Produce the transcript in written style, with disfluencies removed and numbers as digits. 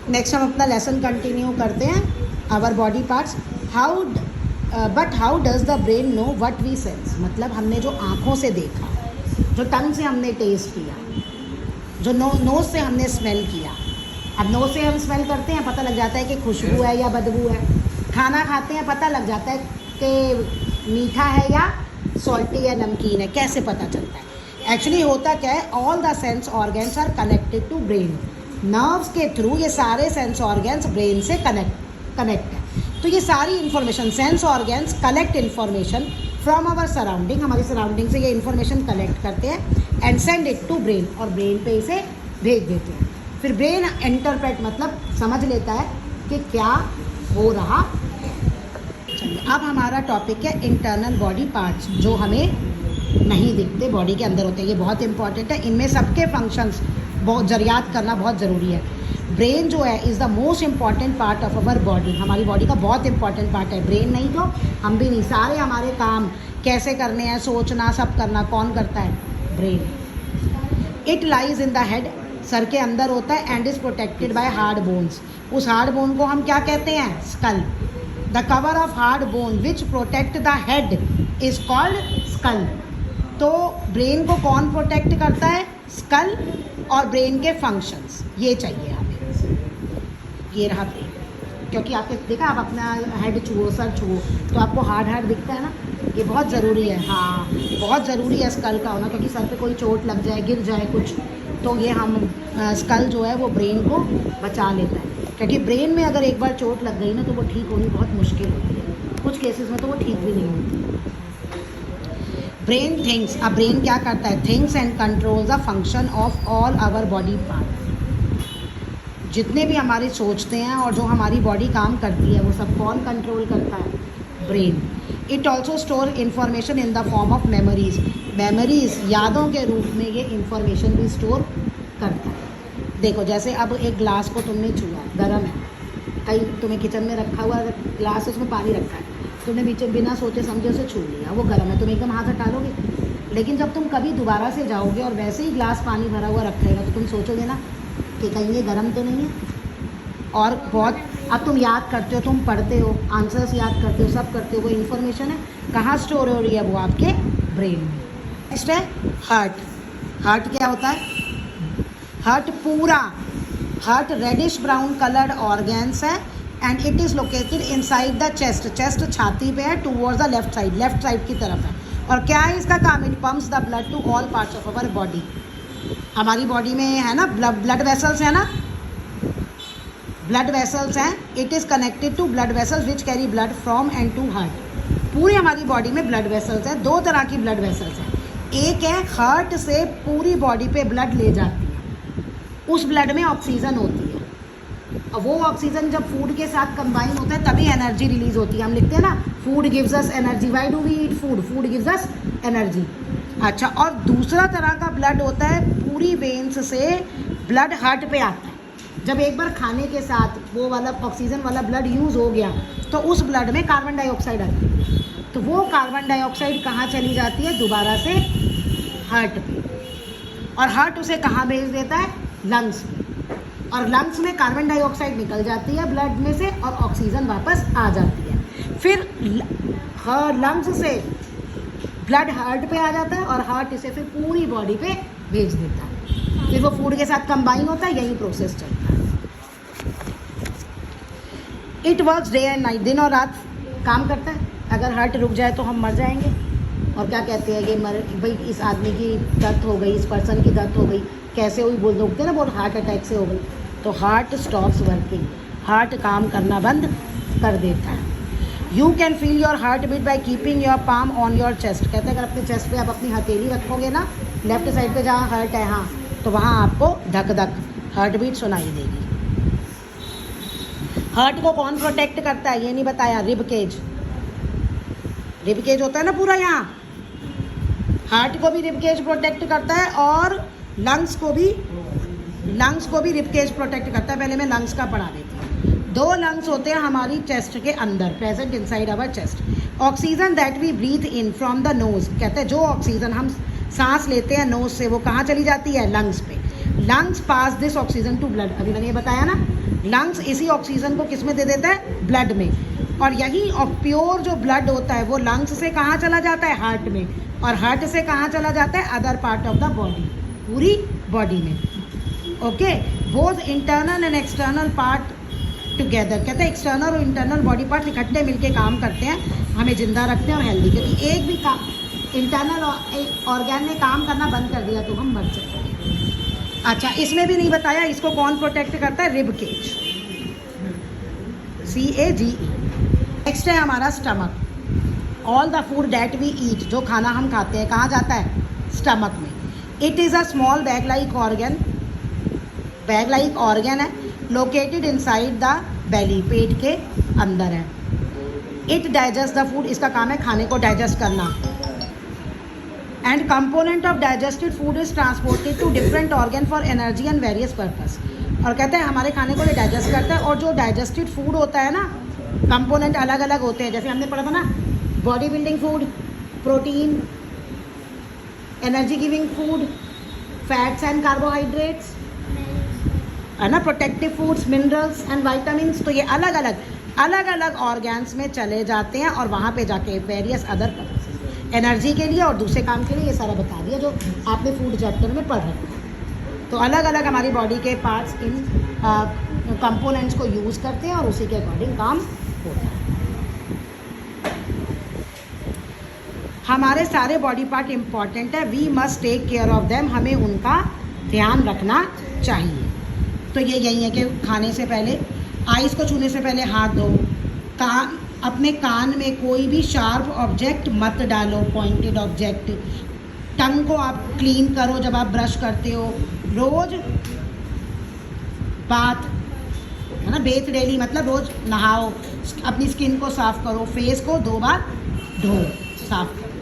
Next हम अपना lesson continue करते हैं। Our body parts, how does the brain know what we sense. मतलब हमने जो आँखों से देखा, जो टंग से हमने टेस्ट किया, जो नोज से हमने स्मेल किया। अब नोज से हम स्मेल करते हैं, पता लग जाता है कि खुशबू है या बदबू है। खाना खाते हैं, पता लग जाता है कि मीठा है या सॉल्टी या नमकीन है। कैसे पता चलता है? एक्चुअली होता क्या है, all the sense organs are connected to brain. Nerves के थ्रू ये सारे सेंस ऑर्गन्स ब्रेन से कनेक्ट है। तो ये सारी information, sense organs collect information from our surrounding, हमारी सराउंडिंग से ये इन्फॉर्मेशन कलेक्ट करते हैं and send it to brain, और ब्रेन पे इसे भेज देते हैं। फिर ब्रेन इंटरप्रेट मतलब समझ लेता है कि क्या हो रहा है। चलिए, अब हमारा टॉपिक है इंटरनल बॉडी पार्ट्स, जो हमें नहीं दिखते, बॉडी के अंदर होते हैं। ये बहुत इंपॉर्टेंट है, इनमें सबके फंक्शंस बहुत याद करना बहुत ज़रूरी है। ब्रेन जो है is the most important part of our body. हमारी बॉडी का बहुत इंपॉर्टेंट पार्ट है। ब्रेन नहीं तो हम भी नहीं। सारे हमारे काम कैसे करने हैं, सोचना, सब करना कौन करता है? Brain. It lies in the head, सर के अंदर होता है, and is protected by hard bones. उस हार्ड बोन को हम क्या कहते हैं? Skull. The cover of hard bone which protect the head is called skull. तो ब्रेन को कौन प्रोटेक्ट करता है? स्कल। और ब्रेन के फंक्शंस ये चाहिए हमें। ये रहा ब्रेन, क्योंकि आपने देखा, आप अपना हेड छुओ, सर छुओ, तो आपको हार्ड दिखता है ना। ये बहुत ज़रूरी है। हाँ, बहुत ज़रूरी है स्कल का होना, क्योंकि सर पे कोई चोट लग जाए, गिर जाए कुछ, तो ये हम स्कल जो है वो ब्रेन को बचा लेता है। क्योंकि ब्रेन में अगर एक बार चोट लग गई ना, तो वो ठीक होनी बहुत मुश्किल होती है। कुछ केसेस में तो वो ठीक भी नहीं होती। ब्रेन थिंक्स, अब ब्रेन क्या करता है? Thinks and control the function of all our body part. जितने भी हमारे सोचते हैं और जो हमारी बॉडी काम करती है, वो सब कौन कंट्रोल करता है? Brain. It also store information in the form of memories. Memories, यादों के रूप में ये इन्फॉर्मेशन भी स्टोर करता है। देखो, जैसे अब एक ग्लास को तुमने छुआ, गर्म है, कहीं तुम्हें किचन में रखा हुआ ग्लास, उसमें पानी रखा है, तुमने बीच बिना सोचे समझे उसे छू लिया, वो गर्म है, तुम एकदम हाथ हटा लोगे। लेकिन जब तुम कभी दोबारा से जाओगे और वैसे ही ग्लास पानी भरा हुआ रखेगा, तो तुम सोचोगे ना कि कहीं ये गर्म तो नहीं है। और बहुत, अब तुम याद करते हो, तुम पढ़ते हो, आंसर्स याद करते हो, सब करते हो, वो इन्फॉर्मेशन है कहाँ स्टोर हो रही है? वो आपके ब्रेन में। नेक्स्ट है हार्ट। हार्ट क्या होता है? हार्ट पूरा, heart reddish brown coloured organs है, and it is located inside the chest. Chest छाती पे है, towards the left side, left side की तरफ है। और क्या है इसका काम? It pumps the blood to all parts of our body. हमारी बॉडी में है ना ब्लड वेसल्स है ना, ब्लड वेसल्स हैं। It is connected to blood vessels which carry blood from and to heart. पूरी हमारी बॉडी में ब्लड वेसल्स हैं। दो तरह की ब्लड वेसल्स हैं। एक है हार्ट से पूरी बॉडी पे ब्लड ले जाती है, उस ब्लड में ऑक्सीजन होती है, और वो ऑक्सीजन जब फूड के साथ कंबाइन होता है तभी एनर्जी रिलीज होती है। हम लिखते हैं ना, food gives us energy. Why do we eat food? Food gives us energy. अच्छा, और दूसरा तरह का ब्लड होता है, पूरी वेन्स से ब्लड हार्ट पे आता है। जब एक बार खाने के साथ वो वाला ऑक्सीजन वाला ब्लड यूज़ हो गया, तो उस ब्लड में कार्बन डाइऑक्साइड आता है, तो वो कार्बन डाइऑक्साइड कहाँ चली जाती है? दोबारा से हार्ट पे। और हार्ट उसे कहाँ भेज देता है? लंग्स में। और लंग्स में कार्बन डाइऑक्साइड निकल जाती है ब्लड में से, और ऑक्सीजन वापस आ जाती है। फिर लंग्स से ब्लड हार्ट पे आ जाता है, और हार्ट इसे फिर पूरी बॉडी पे भेज देता है। फिर वो फूड के साथ कंबाइन होता है, यही प्रोसेस चलता है। It works day and night, दिन और रात काम करता है। अगर हार्ट रुक जाए तो हम मर जाएंगे। और क्या कहते हैं, ये भाई इस आदमी की डेथ हो गई, इस पर्सन की डेथ हो गई, कैसे हुई? बोल दोगे ना, बहुत हार्ट अटैक से हो गई। तो हार्ट स्टॉप्स वर्किंग, हार्ट काम करना बंद कर देता है। You can feel your heart beat by keeping your palm on your chest. कहते हैं अगर अपने चेस्ट पे आप अपनी हथेली रखोगे ना, लेफ्ट साइड पे जहाँ हार्ट है, हाँ, तो वहाँ आपको धक धक हार्ट बीट सुनाई देगी। हार्ट को कौन प्रोटेक्ट करता है ये नहीं बताया? Rib cage. रिब केज होता है ना पूरा यहाँ, हार्ट को भी रिब केज प्रोटेक्ट करता है, और लंग्स को भी रिब केज प्रोटेक्ट करता है। पहले मैं लंग्स का पढ़ा देती हूँ। 2 लंग्स होते हैं हमारी चेस्ट के अंदर, present inside our chest. Oxygen that we breathe in from the nose, कहते हैं जो ऑक्सीजन हम सांस लेते हैं नोज से, वो कहाँ चली जाती है? लंग्स पे। Lungs pass this oxygen to blood, अभी मैंने ये बताया ना, लंग्स इसी ऑक्सीजन को किस में दे देता है, ब्लड में, और यही प्योर जो ब्लड होता है वो लंग्स से कहाँ चला जाता है, हार्ट में, और हार्ट से कहाँ चला जाता है, other part of the body, पूरी बॉडी में। Okay, both internal and external part together, कहते हैं एक्सटर्नल और इंटरनल बॉडी पार्ट इकट्ठे मिलके काम करते हैं, हमें जिंदा रखते हैं और हेल्दी, क्योंकि एक भी काम इंटरनल ऑर्गेन ने काम करना बंद कर दिया तो हम मर सकते हैं। अच्छा, इसमें भी नहीं बताया इसको कौन प्रोटेक्ट करता है, रिब केज, CAGE। नेक्स्ट है हमारा stomach. All the food that we eat, जो खाना हम खाते हैं कहाँ जाता है, स्टमक में। It is a small bag like organ, bag like organ है, लोकेटेड इनसाइड द बेली, पेट के अंदर है। इट डाइजेस्ट द फूड, इसका काम है खाने को डाइजेस्ट करना। And component of digested food is transported to different organ for energy and various purpose. और कहते हैं हमारे खाने को ये डाइजेस्ट करता है, और जो डाइजेस्टेड फूड होता है ना, कंपोनेंट अलग अलग होते हैं, जैसे हमने पढ़ा था ना, body building food, protein, energy giving food, fats and carbohydrates, है ना, protective foods, minerals and vitamin. तो ये अलग अलग ऑर्गन्स में चले जाते हैं और वहाँ पे जाके वेरियस अदर पर्पसेस, एनर्जी के लिए और दूसरे काम के लिए, ये सारा बता दिया जो आपने फूड चैप्टर में पढ़ रखा है। तो अलग अलग हमारी बॉडी के पार्ट्स इन कंपोनेंट्स को यूज़ करते हैं और उसी के अकॉर्डिंग काम होता है। हमारे सारे बॉडी पार्ट इम्पॉर्टेंट है, we must take care of them, हमें उनका ध्यान रखना चाहिए। तो ये यही है कि खाने से पहले, आइस को छूने से पहले हाथ धो, अपने कान में कोई भी शार्प ऑब्जेक्ट मत डालो, पॉइंटेड ऑब्जेक्ट। टंग को आप क्लीन करो जब आप ब्रश करते हो, रोज बात, है ना, बेथ डेली मतलब रोज नहाओ, अपनी स्किन को साफ करो, फेस को 2 बार धो, साफ करो।